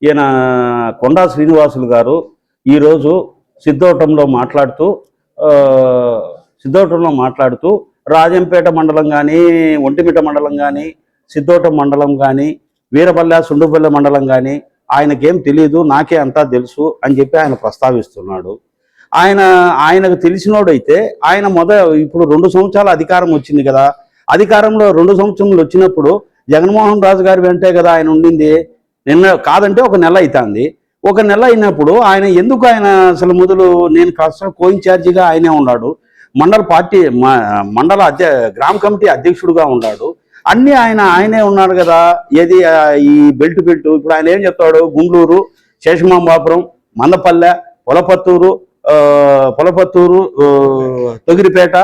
ఈయన కొండా శ్రీనివాసులు గారు ఈరోజు సిద్ధోటంలో మాట్లాడుతూ రాజంపేట మండలం కానీ, ఒంటిమిట మండలం కానీ, సిద్ధోటం మండలం కానీ, వీరపల్లె సుండుపల్లె మండలం కానీ ఆయనకేం తెలియదు, నాకే అంతా తెలుసు అని చెప్పి ఆయన ప్రస్తావిస్తున్నాడు. ఆయనకు తెలిసినోడైతే ఆయన ఇప్పుడు 2 సంవత్సరాల అధికారం వచ్చింది కదా, అధికారంలో 2 సంవత్సరాలు వచ్చినప్పుడు జగన్మోహన్ రాజు గారి వెంటే కదా ఆయన ఉండింది. నిన్న కాదంటే 1 నెల అవుతుంది. 1 నెల అయినప్పుడు ఆయన ఎందుకు అసలు మొదలు నేను క్లస్టర్ కో-ఇన్ఛార్జిగా ఆయనే ఉన్నాడు, మండల గ్రామ కమిటీ అధ్యక్షుడుగా ఉన్నాడు, అన్నీ ఆయనే ఉన్నాడు కదా. ఏది ఈ బెల్ట్ ఇప్పుడు ఆయన ఏం చెప్తాడు, గుండ్లూరు, శేషమాంబాపురం, మందపల్లె, పొలపత్తూరు, తొగిరిపేట,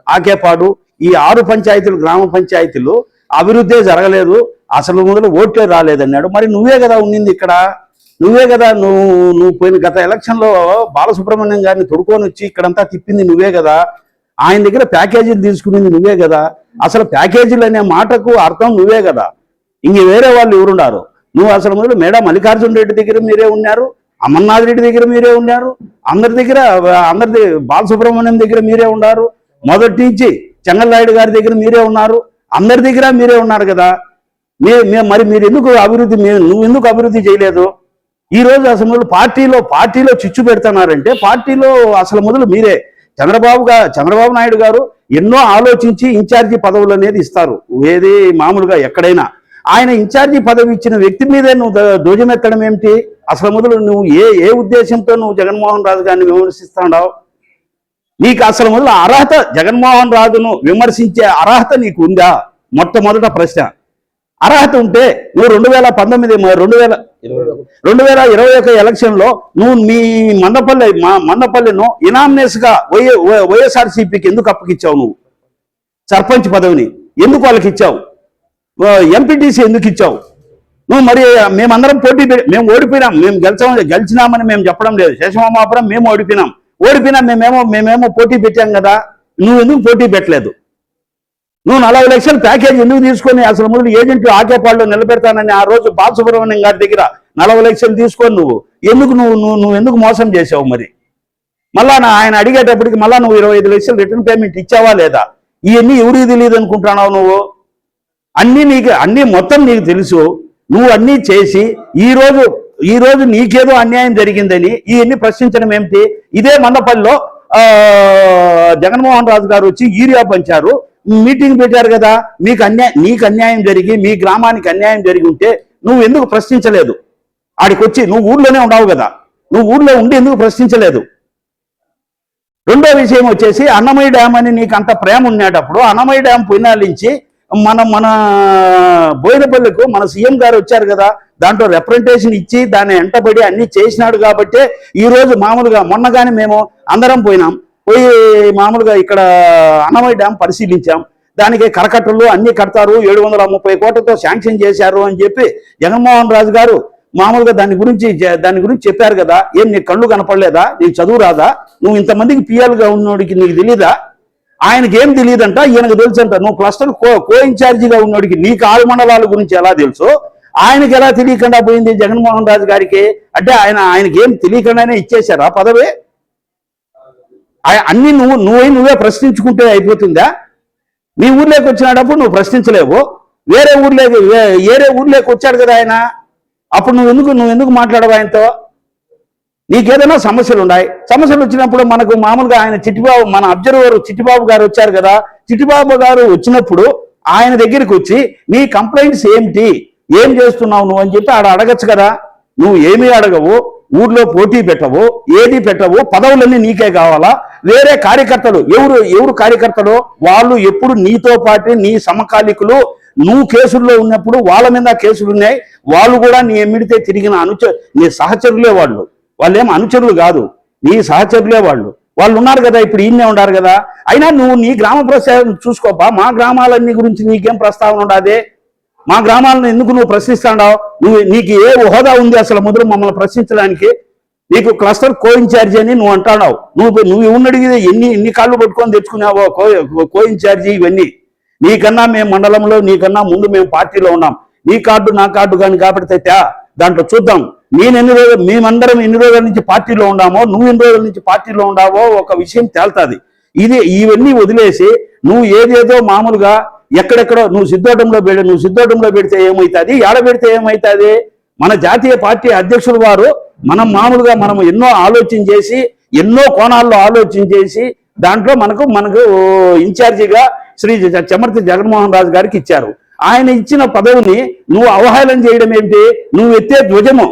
ఆకేపాడు, ఈ 6 పంచాయతీలు గ్రామ పంచాయతీలు అభివృద్ధి జరగలేదు, అసలు మొదలు ఓట్లే రాలేదన్నాడు. మరి నువ్వే కదా ఉండింది ఇక్కడ, నువ్వే కదా నువ్వు పోయిన గత ఎలక్షన్లో బాలసుబ్రహ్మణ్యం గారిని తొడుకొని వచ్చి ఇక్కడంతా తిప్పింది నువ్వే కదా, ఆయన దగ్గర ప్యాకేజీలు తీసుకునేది నువ్వే కదా, అసలు ప్యాకేజీలు అనే మాటకు అర్థం నువ్వే కదా, ఇంక వేరే వాళ్ళు ఎవరున్నారు. నువ్వు అసలు మొదలు మేడా మల్లికార్జున రెడ్డి దగ్గర మీరే ఉన్నారు, అమర్నాథ్ రెడ్డి దగ్గర మీరే ఉన్నారు, అందరి బాలసుబ్రహ్మణ్యం దగ్గర మీరే ఉన్నారు, మొదటి నుంచి చెంగల్నాయుడు గారి దగ్గర మీరే ఉన్నారు, అందరి దగ్గర మీరే ఉన్నారు కదా. మరి మీరు ఎందుకు నువ్వు ఎందుకు అభివృద్ధి చేయలేదు? ఈరోజు అసలు మొదలు పార్టీలో చిచ్చు పెడుతున్నారంటే పార్టీలో అసలు మొదలు మీరే. చంద్రబాబు నాయుడు గారు ఎన్నో ఆలోచించి ఇన్ఛార్జి పదవులు అనేది ఇస్తారు, ఏది మామూలుగా ఎక్కడైనా. ఆయన ఇన్ఛార్జి పదవి ఇచ్చిన వ్యక్తి మీదే నువ్వు ధ్వజమెత్తడం ఏమిటి? అసలు మొదలు నువ్వు ఏ ఉద్దేశంతో నువ్వు జగన్మోహన్ రాజు గారిని విమర్శిస్తున్నావు? నీకు అసలు మొదలు అర్హత, జగన్మోహన్ రాజును విమర్శించే అర్హత నీకు ఉందా? మొట్టమొదట ప్రశ్న. అర్హత ఉంటే నువ్వు 2021 ఎలక్షన్లో నువ్వు మీ మందపల్లిను ఇనామినేస్గా వైఎస్ఆర్సీపీకి ఎందుకు అప్పగిచ్చావు? నువ్వు సర్పంచ్ పదవిని ఎందుకు వాళ్ళకి ఇచ్చావు? ఎంపీటీసీ ఎందుకు ఇచ్చావు? నువ్వు మరి మేమందరం మేము ఓడిపోయినాం, మేము గెలిచినామని మేము చెప్పడం లేదు. శేషమామాపురం మేము ఓడిపోయినాం మేమేమో పోటీ పెట్టాం కదా, నువ్వు ఎందుకు పోటీ పెట్టలేదు? నువ్వు 40 లక్షల ప్యాకేజ్ ఎందుకు తీసుకొని అసలు మొదలు ఏజెంట్లు ఆకేపాడులో నిలబెడతానని ఆ రోజు బాలసుబ్రహ్మణ్యం గారి దగ్గర 40 లక్షలు తీసుకొని నువ్వు ఎందుకు మోసం చేసావు? మరి మళ్ళా ఆయన అడిగేటప్పటికి మళ్ళా నువ్వు 25 లక్షలు రిటర్న్ పేమెంట్ ఇచ్చావా లేదా? ఇవన్నీ ఎవరికి తెలియదు అనుకుంటున్నావు నువ్వు? అన్నీ మొత్తం నీకు తెలుసు. నువ్వు అన్నీ చేసి ఈ రోజు నీకేదో అన్యాయం జరిగిందని ఇవన్నీ ప్రశ్నించడం ఏమిటి? ఇదే మందపల్లిలో జగన్మోహన్ రాజు గారు వచ్చి యూరియా పంచారు, మీటింగ్ పెట్టారు కదా. నీకు అన్యాయం జరిగి మీ గ్రామానికి అన్యాయం జరిగి ఉంటే నువ్వు ఎందుకు ప్రశ్నించలేదు? ఆడికొచ్చి నువ్వు ఊర్లోనే ఉండవు కదా, నువ్వు ఊర్లో ఉండి ఎందుకు ప్రశ్నించలేదు? రెండో విషయం వచ్చేసి అన్నమయ్య డ్యామ్ అని నీకు అంత ప్రేమ ఉండేటప్పుడు అన్నమయ్య డ్యామ్ పునాలించి మన బోయినపల్లికు మన సీఎం గారు వచ్చారు కదా, దాంట్లో రిప్రజెంటేషన్ ఇచ్చి దాన్ని ఎంటబడి అన్ని చేసినాడు కాబట్టే ఈరోజు మామూలుగా మొన్నగానే మేము అందరం పోయి మామూలుగా ఇక్కడ అన్నమయ్య డ్యామ్ పరిశీలించాం. దానికి కరకట్టలు అన్ని కడతారు, 730 కోట్లతో శాంక్షన్ చేశారు అని చెప్పి జగన్మోహన్ రాజు గారు మామూలుగా దాని గురించి చెప్పారు కదా. ఏం నీకు కళ్ళు కనపడలేదా? నీకు చదువు రాదా? నువ్వు ఇంతమందికి పిఎల్గా ఉన్నోడికి నీకు తెలియదా? ఆయనకి ఏం తెలియదంట, ఈయనకు తెలుసు అంట. నువ్వు క్లస్టర్ కో-ఇన్ఛార్జిగా ఉన్నోడికి నీకు 6 మండలాల గురించి ఎలా తెలుసు? ఆయనకి ఎలా తెలియకుండా పోయింది జగన్మోహన్ రాజు గారికి? అంటే ఆయనకి ఏం తెలియకుండానే ఇచ్చేశారా పదవి? అన్ని నువ్వే ప్రశ్నించుకుంటే అయిపోతుందా? నీ ఊర్లోకి వచ్చినప్పుడు నువ్వు ప్రశ్నించలేవు, వేరే ఊర్లోకి వచ్చాడు కదా ఆయన, అప్పుడు నువ్వు ఎందుకు మాట్లాడవు ఆయనతో? నీకేదైనా సమస్యలు ఉన్నాయి, సమస్యలు వచ్చినప్పుడు మనకు మామూలుగా ఆయన మన అబ్జర్వర్ చిట్టిబాబు గారు వచ్చారు కదా, చిట్టిబాబు గారు వచ్చినప్పుడు ఆయన దగ్గరికి వచ్చి నీ కంప్లైంట్స్ ఏమిటి, ఏం చేస్తున్నావు నువ్వు అని చెప్పి అడగచ్చు కదా. నువ్వు ఏమీ అడగవు, ఊర్లో పోటీ పెట్టవు, ఏది పెట్టవు, పదవులన్నీ నీకే కావాలా? వేరే కార్యకర్తలు ఎవరు కార్యకర్తలు? వాళ్ళు ఎప్పుడు నీతో పాటు నీ సమకాలికులు, నువ్వు కేసుల్లో ఉన్నప్పుడు వాళ్ళ మీద కేసులు ఉన్నాయి, వాళ్ళు కూడా నీ ఎమ్మిడితే తిరిగిన నీ సహచరులే వాళ్ళేం అనుచరులు కాదు, నీ సహచరులే వాళ్ళు ఉన్నారు కదా, ఇప్పుడు ఈయనే ఉన్నారు కదా. అయినా నువ్వు నీ గ్రామ ప్రస్తావన చూసుకోపా, మా గ్రామాలన్నీ గురించి నీకేం ప్రస్తావన ఉండదే? మా గ్రామాలను ఎందుకు నువ్వు ప్రశ్నిస్తాడావు? నీకు ఏ హోదా ఉంది అసలు మొదలు మమ్మల్ని ప్రశ్నించడానికి? నీకు క్లస్టర్ కో-ఇన్ఛార్జి అని నువ్వు అంటున్నావు. నువ్వు ఉన్నడిగితే ఎన్ని కాళ్ళు పట్టుకొని తెచ్చుకున్నావో కో-ఇన్ఛార్జి ఇవన్నీ. నీకన్నా మేము మండలంలో నీకన్నా ముందు మేము పార్టీలో ఉన్నాం, నీ కార్డు నా కార్డు కానీ కాబట్టి దాంట్లో చూద్దాం. మేమందరం ఎన్ని రోజుల నుంచి పార్టీలో ఉండామో, నువ్వు ఎన్ని రోజుల నుంచి పార్టీలో ఉండావో ఒక విషయం తేల్తుంది. ఇవన్నీ వదిలేసి నువ్వు ఏదేదో మామూలుగా ఎక్కడెక్కడో నువ్వు సిద్ధోటంలో పెడితే ఏమవుతుంది, ఏడ పెడితే ఏమవుతుంది? మన జాతీయ పార్టీ అధ్యక్షులు వారు మనం ఎన్నో ఆలోచన చేసి, ఎన్నో కోణాల్లో ఆలోచన చేసి దాంట్లో మనకు ఇన్ఛార్జిగా శ్రీ చెమర్తి జగన్మోహన్ రాజు గారికి ఇచ్చారు. ఆయన ఇచ్చిన పదవిని నువ్వు అవహేళన చేయడం ఏంటి? నువ్వు ఎత్తే ధ్వజము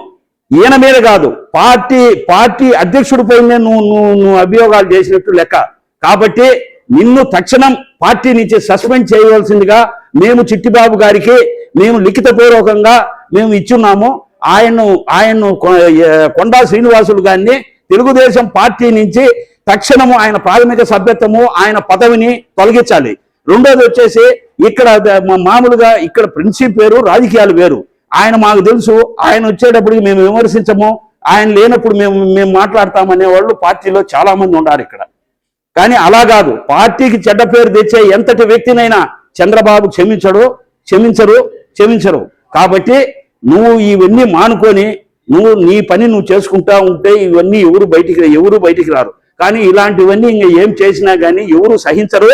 ఈయన మీద కాదు, పార్టీ అధ్యక్షుడి పైనే నువ్వు అభియోగాలు చేసినట్టు లెక్క. కాబట్టి నిన్ను తక్షణం పార్టీ నుంచి సస్పెండ్ చేయవలసిందిగా మేము చిట్టిబాబు గారికి మేము లిఖితపూర్వకంగా మేము ఇచ్చున్నాము. ఆయన్ను కొండా శ్రీనివాసులు గారిని తెలుగుదేశం పార్టీ నుంచి తక్షణము ఆయన ప్రాథమిక సభ్యత్వము, ఆయన పదవిని తొలగించాలి. రెండోది వచ్చేసి ఇక్కడ మామూలుగా ఇక్కడ ప్రిన్సిప్ వేరు, రాజకీయాలు వేరు. ఆయన మాకు తెలుసు, ఆయన వచ్చేటప్పటికి మేము విమర్శించము, ఆయన లేనప్పుడు మేము మాట్లాడతామనే వాళ్ళు పార్టీలో చాలా మంది ఉన్నారు ఇక్కడ. కానీ అలా కాదు, పార్టీకి చెడ్డ పేరు తెచ్చే ఎంతటి వ్యక్తినైనా చంద్రబాబు క్షమించరు. కాబట్టి నువ్వు ఇవన్నీ మానుకొని నీ పని నువ్వు చేసుకుంటా ఉంటే ఇవన్నీ ఎవరు బయటికి రారు. కానీ ఇలాంటివన్నీ ఇంకా ఏం చేసినా కానీ ఎవరు సహించరు.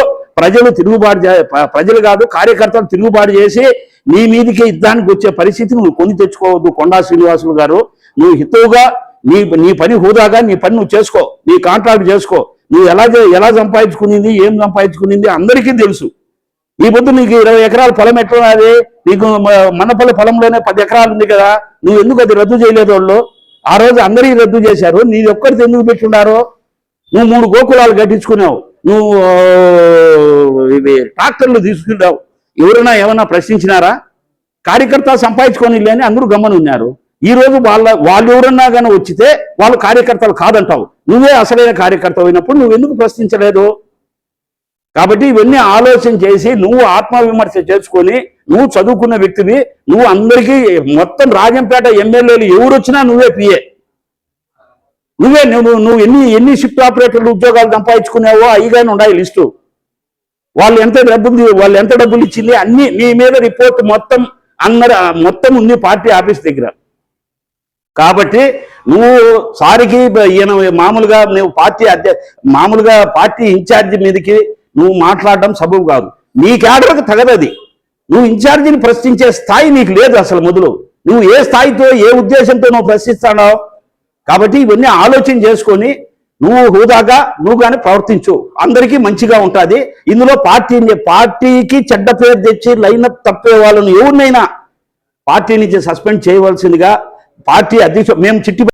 ప్రజలు కాదు కార్యకర్తలు తిరుగుబాటు చేసి నీ మీదికి యుద్ధానికి వచ్చే పరిస్థితి నువ్వు కొని తెచ్చుకోవద్దు. కొండా శ్రీనివాసులు గారు, నువ్వు హితవుగా నీ పని హోదాగా నీ పని నువ్వు చేసుకో, నీ కాంట్రాక్ట్ చేసుకో. నువ్వు ఎలా సంపాదించుకునింది, ఏం సంపాదించుకునింది అందరికీ తెలుసు. ఈ పొద్దు నీకు 20 ఎకరాల పొలం ఎట్లా? అది నీకు మనపల్లి పొలంలోనే 10 ఎకరాలు ఉంది కదా, నువ్వు ఎందుకు అది రద్దు చేయలేదు? వాళ్ళు ఆ రోజు అందరికీ రద్దు చేశారు, నీ ఒక్కరితో ఎందుకు పెట్టున్నారు? నువ్వు 3 గోకులాలు కట్టించుకున్నావు, నువ్వు ఇవి ట్రాక్టర్లు తీసుకున్నావు. ఎవరైనా ఏమన్నా ప్రశ్నించినారా? కార్యకర్త సంపాదించుకొని లేని అందరూ గమ్మని ఉన్నారు. ఈ రోజు వాళ్ళు ఎవరన్నా కానీ వచ్చితే వాళ్ళు కార్యకర్తలు కాదంటావు. నువ్వే అసలైన కార్యకర్త అయినప్పుడు నువ్వు ఎందుకు ప్రశ్నించలేదు? కాబట్టి ఇవన్నీ ఆలోచన చేసి నువ్వు ఆత్మవిమర్శ చేసుకొని, నువ్వు చదువుకున్న వ్యక్తివి, నువ్వు అందరికీ మొత్తం రాజంపేట ఎమ్మెల్యేలు ఎవరు వచ్చినా నువ్వే పిఏ. నువ్వు ఎన్ని షిఫ్ట్ ఆపరేటర్లు ఉద్యోగాలు సంపాదించుకున్నావో అయ్యిగానే ఉన్నాయి లిస్టు. వాళ్ళు ఎంత డబ్బులు ఇచ్చింది అన్ని నీ మీద రిపోర్ట్ మొత్తం ఉంది పార్టీ ఆఫీస్ దగ్గర. కాబట్టి నువ్వు సారికి ఈయన మామూలుగా పార్టీ ఇన్ఛార్జి మీదకి నువ్వు మాట్లాడడం సబబు కాదు. నీ క్యాడర్కి తగదది. నువ్వు ఇన్ఛార్జిని ప్రశ్నించే స్థాయి నీకు లేదు అసలు. మొదలు నువ్వు ఏ స్థాయితో ఏ ఉద్దేశంతో నువ్వు ప్రశ్నిస్తాడో. కాబట్టి ఇవన్నీ ఆలోచన చేసుకొని నువ్వు హోదాగా నువ్వు కానీ ప్రవర్తించు, అందరికీ మంచిగా ఉంటుంది. ఇందులో పార్టీకి చెడ్డ పేరు తెచ్చి లైనప్ తప్పే వాళ్ళను ఎవరినైనా పార్టీ నుంచి సస్పెండ్ చేయవలసిందిగా పార్టీ అధ్యక్షుడు మేము